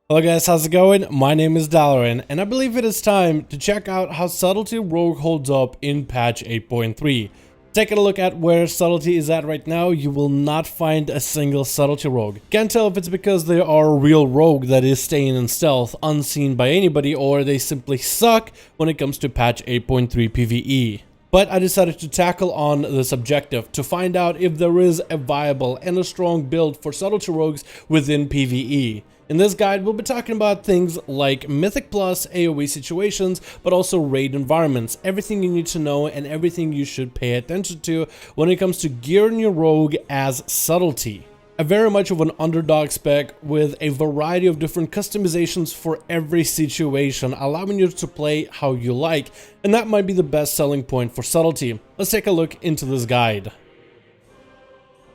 Hello guys, how's it going? My name is Dalaran, and I believe it is time to check out how Subtlety Rogue holds up in patch 8.3. Taking a look at where Subtlety is at right now, you will not find a single Subtlety Rogue. Can't tell if it's because they are a real rogue that is staying in stealth, unseen by anybody, or they simply suck when it comes to patch 8.3 PVE. But I decided to tackle on this objective to find out if there is a viable and a strong build for Subtlety Rogues within PVE. In this guide, we'll be talking about things like Mythic Plus AoE situations, but also raid environments, everything you need to know and everything you should pay attention to when it comes to gearing your rogue as Subtlety. A very much of an underdog spec with a variety of different customizations for every situation, allowing you to play how you like, and that might be the best selling point for Subtlety. Let's take a look into this guide.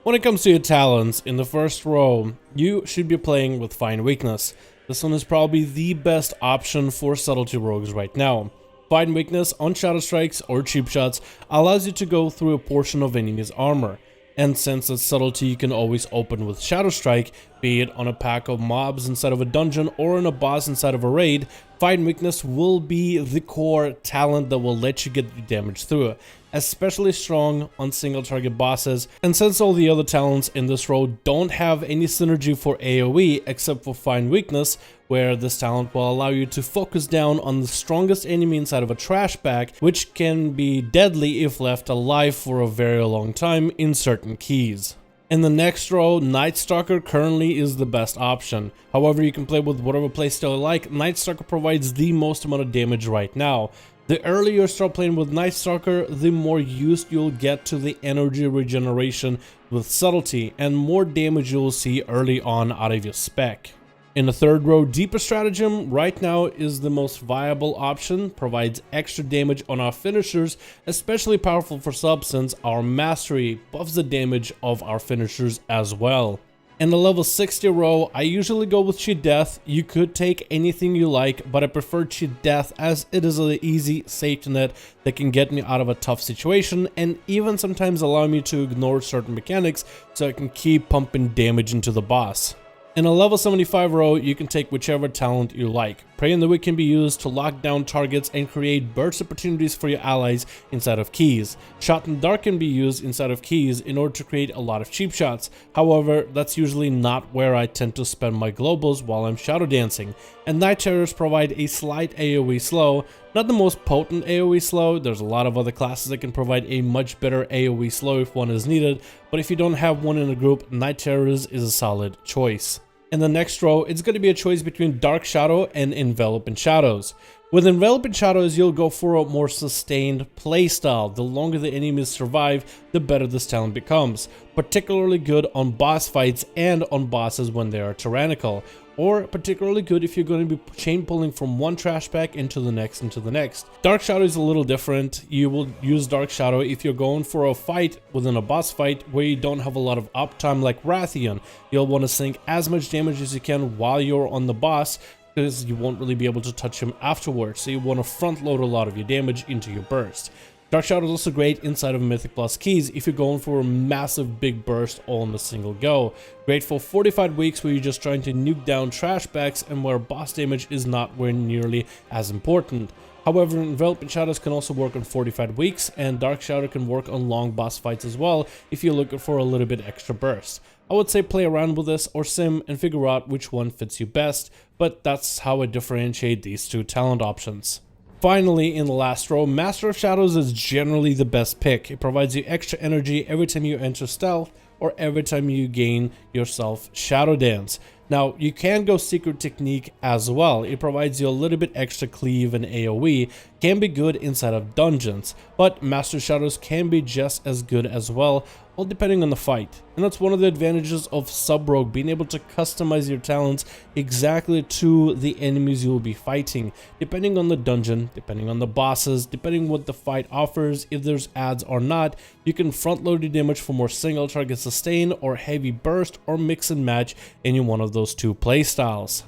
When it comes to your talents, in the first row, you should be playing with Find Weakness. This one is probably the best option for Subtlety Rogues right now. Find Weakness on Shadow Strikes or Cheap Shots allows you to go through a portion of enemy's armor. And since it's Subtlety, you can always open with Shadow Strike, be it on a pack of mobs inside of a dungeon or on a boss inside of a raid. Find Weakness will be the core talent that will let you get the damage through, especially strong on single target bosses. And since all the other talents in this row don't have any synergy for AoE except for Find Weakness, where this talent will allow you to focus down on the strongest enemy inside of a trash bag, which can be deadly if left alive for a very long time in certain keys. In the next row, Night Stalker currently is the best option. However, you can play with whatever playstyle you like. Night Stalker provides the most amount of damage right now. The earlier you start playing with Night Stalker, the more used you'll get to the energy regeneration with Subtlety, and more damage you'll see early on out of your spec. In the third row, Deeper Stratagem right now is the most viable option, provides extra damage on our finishers, especially powerful for subs since our Mastery buffs the damage of our finishers as well. In the level 60 row, I usually go with Cheat Death. You could take anything you like, but I prefer Cheat Death as it is an easy safety net that can get me out of a tough situation and even sometimes allow me to ignore certain mechanics so I can keep pumping damage into the boss. In a level 75 row, you can take whichever talent you like. Pray in the Wick can be used to lock down targets and create burst opportunities for your allies inside of keys. Shot in the Dark can be used inside of keys in order to create a lot of cheap shots. However, that's usually not where I tend to spend my globals while I'm shadow dancing. And Night Terrors provide a slight AoE slow, not the most potent AoE slow. There's a lot of other classes that can provide a much better AoE slow if one is needed, but if you don't have one in a group, Night Terrors is a solid choice. In the next row, it's going to be a choice between Dark Shadow and Envelop in Shadows. With Envelop in Shadows, you'll go for a more sustained playstyle. The longer the enemies survive, the better this talent becomes. Particularly good on boss fights and on bosses when they are tyrannical. Or particularly good if you're going to be chain pulling from one trash pack into the next. Dark Shadow is a little different. You will use Dark Shadow if you're going for a fight within a boss fight where you don't have a lot of uptime like Rathian. You'll want to sink as much damage as you can while you're on the boss, because you won't really be able to touch him afterwards, so you want to front load a lot of your damage into your burst. Dark Shadow is also great inside of Mythic Plus keys if you're going for a massive big burst all in a single go. Great for fortified weeks where you're just trying to nuke down trash bags and where boss damage is not where nearly as important. However, Envelop in Shadows can also work on fortified weeks, and Dark Shadow can work on long boss fights as well if you're looking for a little bit extra burst. I would say play around with this or sim and figure out which one fits you best, but that's how I differentiate these two talent options. Finally, in the last row, Master of Shadows is generally the best pick. It provides you extra energy every time you enter stealth or every time you gain yourself Shadow Dance. Now, you can go Secret Technique as well. It provides you a little bit extra cleave and AoE, can be good inside of dungeons, but Master Shadows can be just as good as well, all depending on the fight. And that's one of the advantages of Sub-Rogue, being able to customize your talents exactly to the enemies you will be fighting, depending on the dungeon, depending on the bosses, depending what the fight offers. If there's adds or not, you can front load your damage for more single target sustain or heavy burst, or mix and match any one of those two playstyles.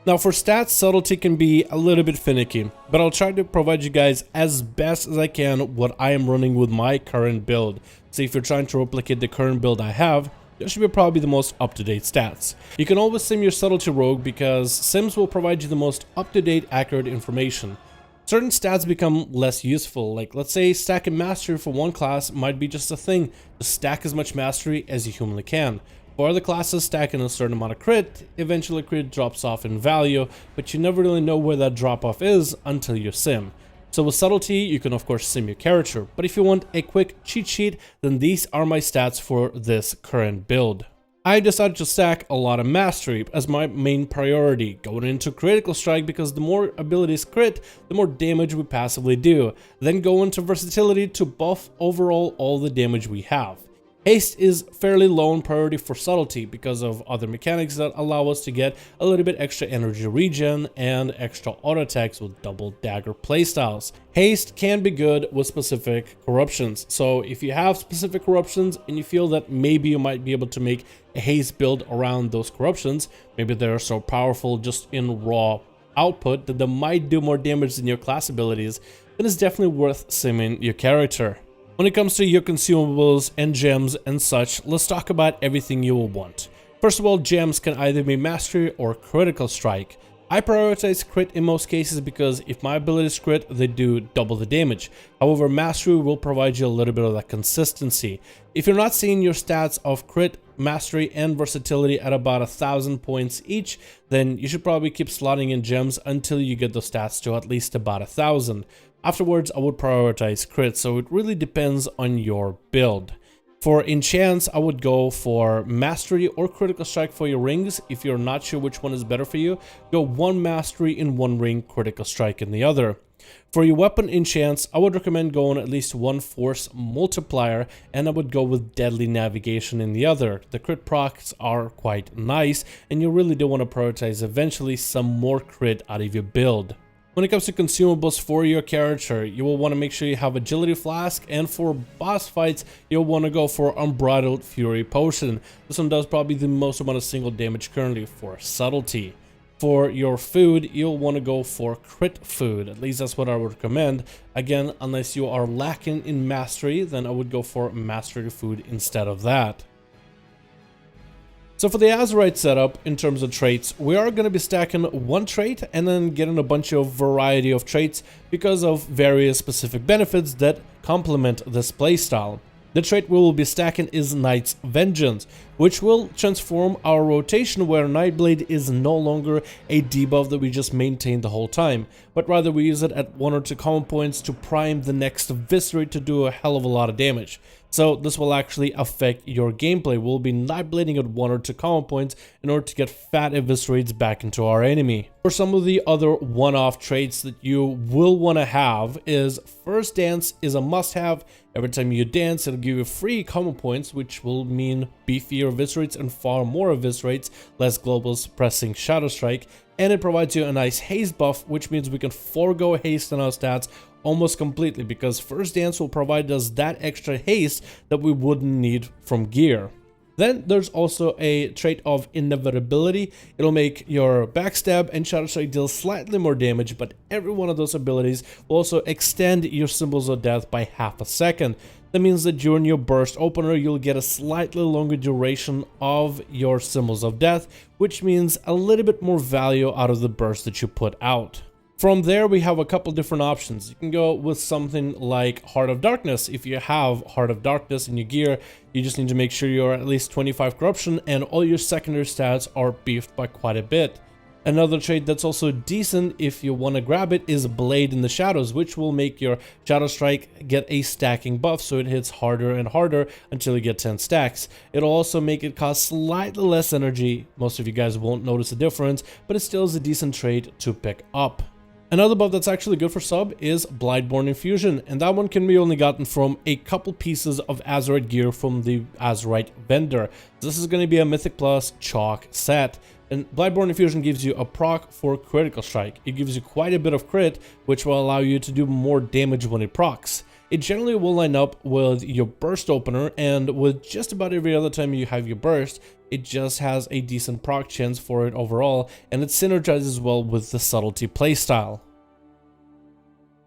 Now for stats, Subtlety can be a little bit finicky, but I'll try to provide you guys as best as I can what I am running with my current build. So if you're trying to replicate the current build I have, This should be probably the most up-to-date stats. You can always sim your Subtlety Rogue because sims will provide you the most up-to-date, accurate information. Certain stats become less useful, like let's say stacking mastery for one class might be just a thing, just stack as much mastery as you humanly can. For other classes, stacking a certain amount of crit, eventually crit drops off in value, but you never really know where that drop off is until you sim. So with Subtlety, you can of course sim your character, but if you want a quick cheat sheet, then these are my stats for this current build. I decided to stack a lot of mastery as my main priority, going into critical strike because the more abilities crit, the more damage we passively do. Then go into versatility to buff overall all the damage we have. Haste is fairly low in priority for Subtlety because of other mechanics that allow us to get a little bit extra energy regen and extra auto attacks with double dagger playstyles. Haste can be good with specific corruptions, so if you have specific corruptions and you feel that maybe you might be able to make a haste build around those corruptions, maybe they're so powerful just in raw output that they might do more damage than your class abilities, then it's definitely worth simming your character. When it comes to your consumables and gems and such, let's talk about everything you will want. First of all, gems can either be mastery or critical strike. I prioritize crit in most cases because if my abilities crit, they do double the damage. However, mastery will provide you a little bit of that consistency. If you're not seeing your stats of crit, mastery, and versatility at about 1,000 points each, then you should probably keep slotting in gems until you get those stats to at least about 1,000. Afterwards, I would prioritize crit, so it really depends on your build. For enchants, I would go for mastery or critical strike for your rings. If you're not sure which one is better for you, go one mastery in one ring, critical strike in the other. For your weapon enchants, I would recommend going at least one force multiplier, and I would go with deadly navigation in the other. The crit procs are quite nice, and you really do want to prioritize eventually some more crit out of your build. When it comes to consumables for your character, you will want to make sure you have agility flask, and for boss fights, you'll want to go for unbridled fury potion. This one does probably the most amount of single damage currently for subtlety. For your food, you'll want to go for crit food, at least that's what I would recommend. Again, unless you are lacking in mastery, then I would go for mastery food instead of that. So for the Azeroth setup, in terms of traits, we are going to be stacking one trait and then getting a bunch of variety of traits because of various specific benefits that complement this playstyle. The trait we will be stacking is Knight's Vengeance, which will transform our rotation where Nightblade is no longer a debuff that we just maintain the whole time, but rather we use it at 1 or 2 common points to prime the next Viscerate to do a hell of a lot of damage. So this will actually affect your gameplay. We'll be Nightblading at 1 or 2 common points in order to get fat Eviscerates back into our enemy. For some of the other one-off traits that you will want to have is First Dance is a must-have. Every time you dance, it'll give you free common points, which will mean beefier Eviscerates and far more Eviscerates, less global suppressing Shadow Strike, and it provides you a nice haste buff, which means we can forego haste on our stats almost completely because First Dance will provide us that extra haste that we wouldn't need from gear. Then there's also a trait of Inevitability. It'll make your Backstab and Shadow Strike deal slightly more damage, but every one of those abilities will also extend your Symbols of Death by half a second. That means that during your burst opener, you'll get a slightly longer duration of your Symbols of Death, which means a little bit more value out of the burst that you put out. From there, we have a couple different options. You can go with something like Heart of Darkness. If you have Heart of Darkness in your gear, you just need to make sure you're at least 25 corruption and all your secondary stats are beefed by quite a bit. Another trait that's also decent if you want to grab it is Blade in the Shadows, which will make your Shadow Strike get a stacking buff, so it hits harder and harder until you get 10 stacks. It'll also make it cost slightly less energy. Most of you guys won't notice a difference, but it still is a decent trait to pick up. Another buff that's actually good for sub is Blightborn Infusion, and that one can be only gotten from a couple pieces of Azeroth gear from the Azeroth vendor. This is going to be a Mythic Plus chalk set, and Blightborn Infusion gives you a proc for critical strike. It gives you quite a bit of crit, which will allow you to do more damage when it procs. It generally will line up with your burst opener, and with just about every other time you have your burst, it just has a decent proc chance for it overall, and it synergizes well with the subtlety playstyle.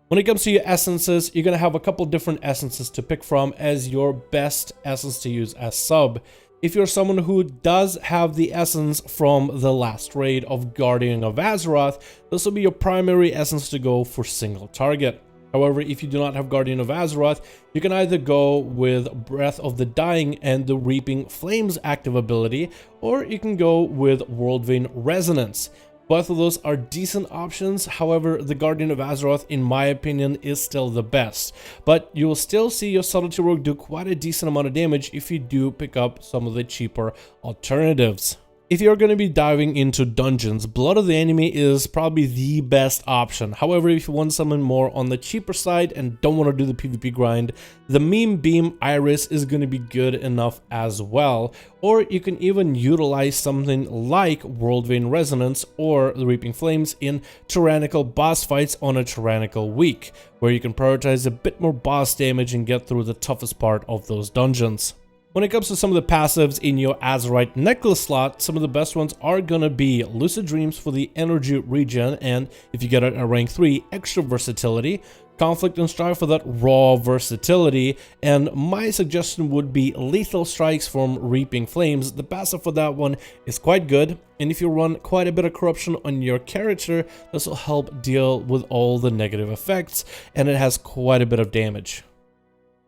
When it comes to your essences, you're going to have a couple different essences to pick from as your best essence to use as sub. if you're someone who does have the essence from the last raid of Guardian of Azeroth, this will be your primary essence to go for single target. However, if you do not have Guardian of Azeroth, you can either go with Breath of the Dying and the Reaping Flames active ability, or you can go with Worldvein Resonance. Both of those are decent options. However, the Guardian of Azeroth, in my opinion, is still the best. But you will still see your Subtlety Rogue do quite a decent amount of damage if you do pick up some of the cheaper alternatives. If you're going to be diving into dungeons, Blood of the Enemy is probably the best option. However, if you want something more on the cheaper side and don't want to do the PvP grind, the Meme Beam Iris is going to be good enough as well. Or you can even utilize something like Worldvein Resonance or the Reaping Flames in tyrannical boss fights on a tyrannical week, where you can prioritize a bit more boss damage and get through the toughest part of those dungeons. When it comes to some of the passives in your Azerite necklace slot, some of the best ones are gonna be Lucid Dreams for the energy regen, and if you get it at rank 3, extra versatility, Conflict and Strife for that raw versatility, and my suggestion would be Lethal Strikes from Reaping Flames. The passive for that one is quite good, and if you run quite a bit of corruption on your character, this will help deal with all the negative effects, and it has quite a bit of damage.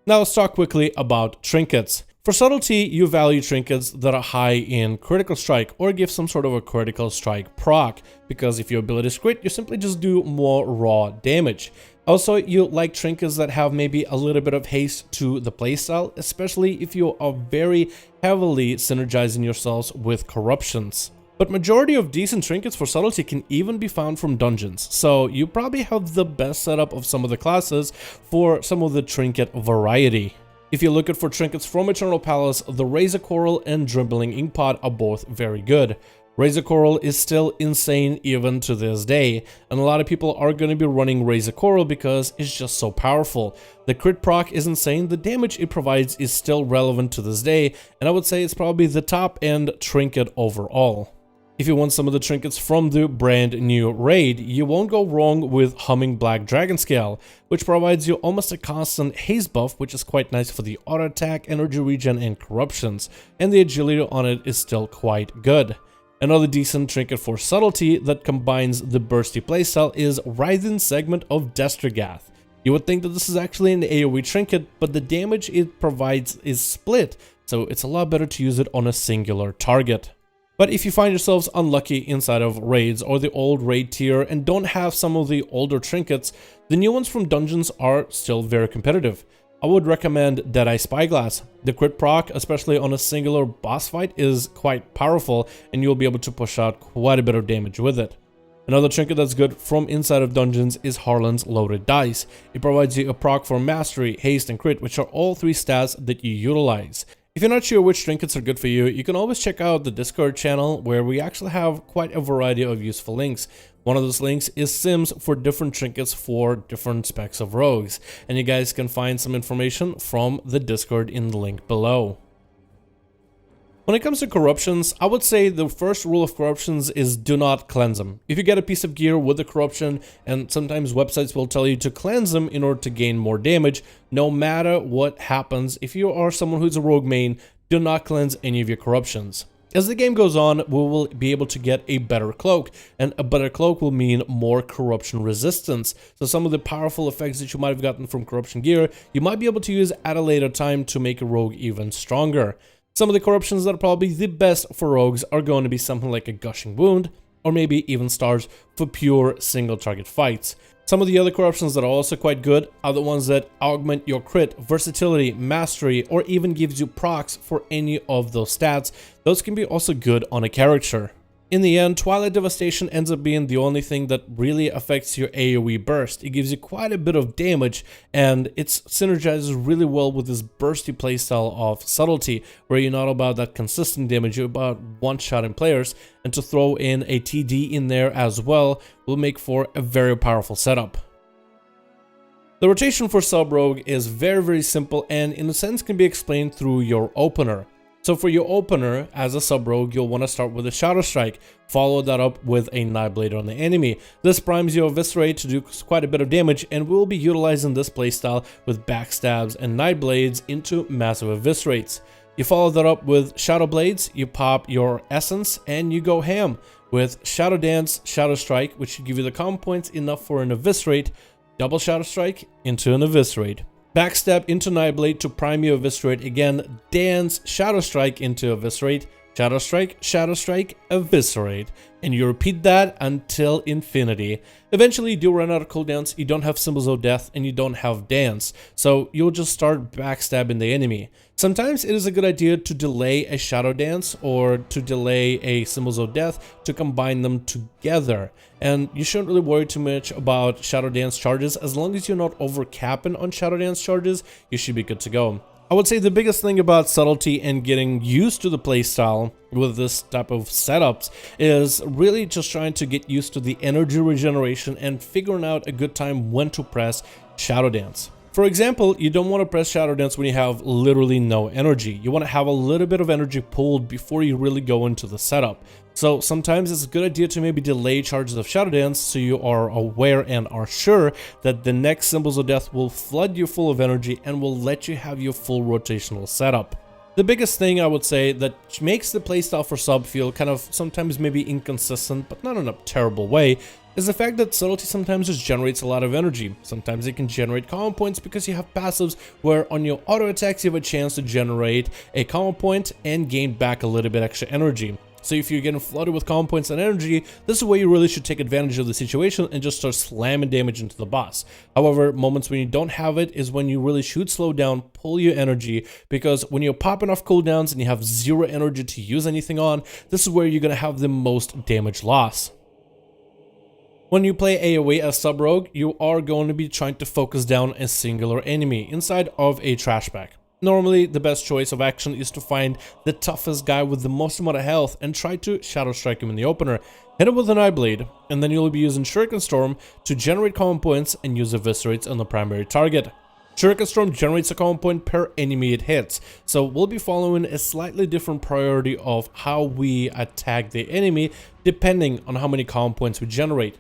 Now let's talk quickly about trinkets. For Subtlety, you value trinkets that are high in critical strike or give some sort of a critical strike proc, because if your ability is crit, you simply just do more raw damage. Also, you like trinkets that have maybe a little bit of haste to the playstyle, especially if you are very heavily synergizing yourselves with corruptions. But majority of decent trinkets for Subtlety can even be found from dungeons, so you probably have the best setup of some of the classes for some of the trinket variety. If you're looking for trinkets from Eternal Palace, the Razor Coral and Dribbling Inkpot are both very good. Razor Coral is still insane even to this day, and a lot of people are going to be running Razor Coral because it's just so powerful. The crit proc is insane, the damage it provides is still relevant to this day, and I would say it's probably the top end trinket overall. If you want some of the trinkets from the brand new raid, you won't go wrong with Humming Black Dragon Scale, which provides you almost a constant haste buff, which is quite nice for the auto attack, energy regen, and corruptions, and the agility on it is still quite good. Another decent trinket for Subtlety that combines the bursty playstyle is Writhing Segment of Destergath. You would think that this is actually an AoE trinket, but the damage it provides is split, so it's a lot better to use it on a singular target. But if you find yourselves unlucky inside of raids or the old raid tier and don't have some of the older trinkets, the new ones from dungeons are still very competitive. I would recommend Deadeye Spyglass. The crit proc, especially on a singular boss fight, is quite powerful, and you'll be able to push out quite a bit of damage with it. Another trinket that's good from inside of dungeons is Harlan's Loaded Dice. It provides you a proc for Mastery, Haste, and Crit, which are all 3 stats that you utilize. If you're not sure which trinkets are good for you, you can always check out the Discord channel, where we actually have quite a variety of useful links. One of those links is sims for different trinkets for different specs of rogues, and you guys can find some information from the Discord in the link below. When it comes to corruptions, I would say the first rule of corruptions is do not cleanse them. If you get a piece of gear with a corruption, and sometimes websites will tell you to cleanse them in order to gain more damage, no matter what happens, if you are someone who's a rogue main, do not cleanse any of your corruptions. As the game goes on, we will be able to get a better cloak, and a better cloak will mean more corruption resistance. So some of the powerful effects that you might have gotten from corruption gear, you might be able to use at a later time to make a rogue even stronger. Some of the corruptions that are probably the best for rogues are going to be something like a Gushing Wound, or maybe even stars for pure single target fights. Some of the other corruptions that are also quite good are the ones that augment your crit, versatility, mastery, or even gives you procs for any of those stats. Those can be also good on a character. In the end, Twilight Devastation ends up being the only thing that really affects your AoE burst. It gives you quite a bit of damage, and it synergizes really well with this bursty playstyle of Subtlety, where you're not about that consistent damage, you're about one-shotting players, and to throw in a TD in there as well will make for a very powerful setup. The rotation for Sub-Rogue is very simple, and in a sense can be explained through your opener. So for your opener, as a sub-rogue, you'll want to start with a Shadow Strike, follow that up with a Nightblade on the enemy. This primes your Eviscerate to do quite a bit of damage, and we'll be utilizing this playstyle with Backstabs and Nightblades into massive Eviscerates. You follow that up with Shadow Blades, you pop your Essence, and you go ham with Shadow Dance, Shadow Strike, which should give you the common points enough for an Eviscerate, double Shadow Strike into an Eviscerate. Backstab into Nightblade to prime you Eviscerate again, Dance, Shadow Strike into Eviscerate, Shadow Strike, Eviscerate, and you repeat that until infinity. Eventually you do run out of cooldowns, you don't have Symbols of Death, and you don't have Dance, so you'll just start backstabbing the enemy. Sometimes it is a good idea to delay a Shadow Dance or to delay a Symbols of Death to combine them together. And you shouldn't really worry too much about Shadow Dance charges. As long as you're not overcapping on Shadow Dance charges, you should be good to go. I would say the biggest thing about Subtlety and getting used to the playstyle with this type of setups is really just trying to get used to the energy regeneration and figuring out a good time when to press Shadow Dance. For example, you don't want to press Shadow Dance when you have literally no energy. You want to have a little bit of energy pulled before you really go into the setup. So sometimes it's a good idea to maybe delay charges of Shadow Dance so you are aware and are sure that the next Symbols of Death will flood you full of energy and will let you have your full rotational setup. The biggest thing I would say that makes the playstyle for sub feel kind of sometimes maybe inconsistent, but not in a terrible way, is the fact that Subtlety sometimes just generates a lot of energy. Sometimes it can generate common points because you have passives where on your auto attacks you have a chance to generate a common point and gain back a little bit extra energy. So if you're getting flooded with common points and energy, this is where you really should take advantage of the situation and just start slamming damage into the boss. However, moments when you don't have it is when you really should slow down, pull your energy, because when you're popping off cooldowns and you have zero energy to use anything on, this is where you're going to have the most damage loss. When you play AoE as sub-rogue, you are going to be trying to focus down a singular enemy inside of a trash bag. Normally, the best choice of action is to find the toughest guy with the most amount of health and try to Shadow Strike him in the opener. Hit him with an Nightblade, and then you'll be using Shuriken Storm to generate common points and use Eviscerates on the primary target. Shuriken Storm generates a common point per enemy it hits, so we'll be following a slightly different priority of how we attack the enemy depending on how many common points we generate.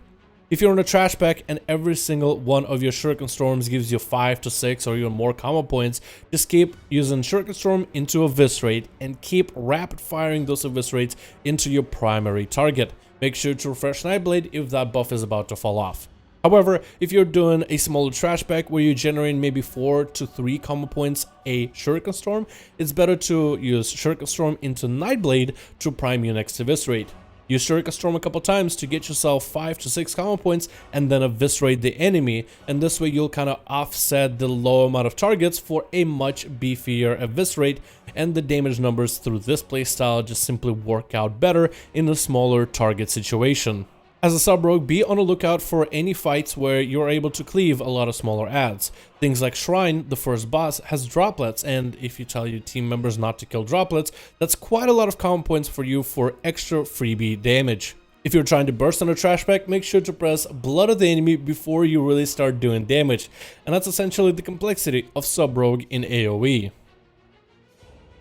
If you're on a trash pack and every single one of your Shuriken Storms gives you 5 to 6 or even more common points, just keep using Shuriken Storm into Eviscerate and keep rapid firing those Eviscerates into your primary target. Make sure to refresh Nightblade if that buff is about to fall off. However, if you're doing a smaller trash pack where you're generating maybe 4 to 3 common points a Shuriken Storm, it's better to use Shuriken Storm into Nightblade to prime your next Eviscerate. Use Shuriken Storm a couple times to get yourself 5 to 6 common points and then Eviscerate the enemy, and this way you'll kind of offset the low amount of targets for a much beefier Eviscerate, and the damage numbers through this playstyle just simply work out better in a smaller target situation. As a sub-rogue, be on the lookout for any fights where you're able to cleave a lot of smaller adds. Things like Shrine, the first boss, has droplets, and if you tell your team members not to kill droplets, that's quite a lot of common points for you for extra freebie damage. If you're trying to burst on a trash pack, make sure to press Blood of the Enemy before you really start doing damage, and that's essentially the complexity of sub-rogue in AoE.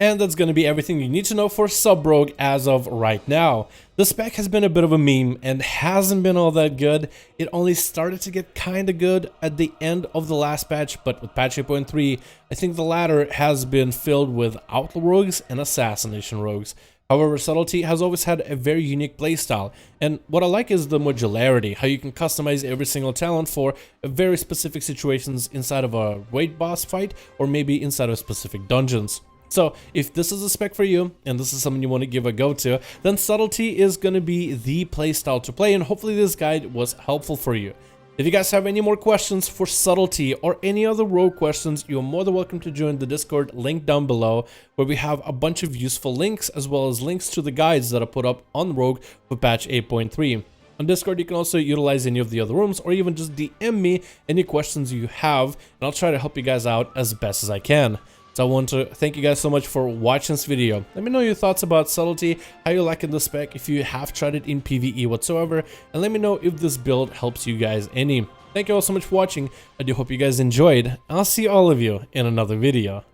And that's going to be everything you need to know for sub-rogue as of right now. The spec has been a bit of a meme and hasn't been all that good. It only started to get kinda good at the end of the last patch, but with patch 8.3, I think the latter has been filled with Outlaw rogues and Assassination rogues. However, Subtlety has always had a very unique playstyle, and what I like is the modularity, how you can customize every single talent for very specific situations inside of a raid boss fight or maybe inside of specific dungeons. So if this is a spec for you and this is something you want to give a go to, then Subtlety is going to be the playstyle to play, and hopefully this guide was helpful for you. If you guys have any more questions for Subtlety or any other rogue questions, you're more than welcome to join the Discord link down below, where we have a bunch of useful links as well as links to the guides that are put up on Rogue for patch 8.3. On Discord, you can also utilize any of the other rooms or even just DM me any questions you have, and I'll try to help you guys out as best as I can. So I want to thank you guys so much for watching this video. Let me know your thoughts about Subtlety, how you liking the spec, if you have tried it in PVE whatsoever, and let me know if this build helps you guys any. Thank you all so much for watching. I do hope you guys enjoyed. I'll see all of you in another video.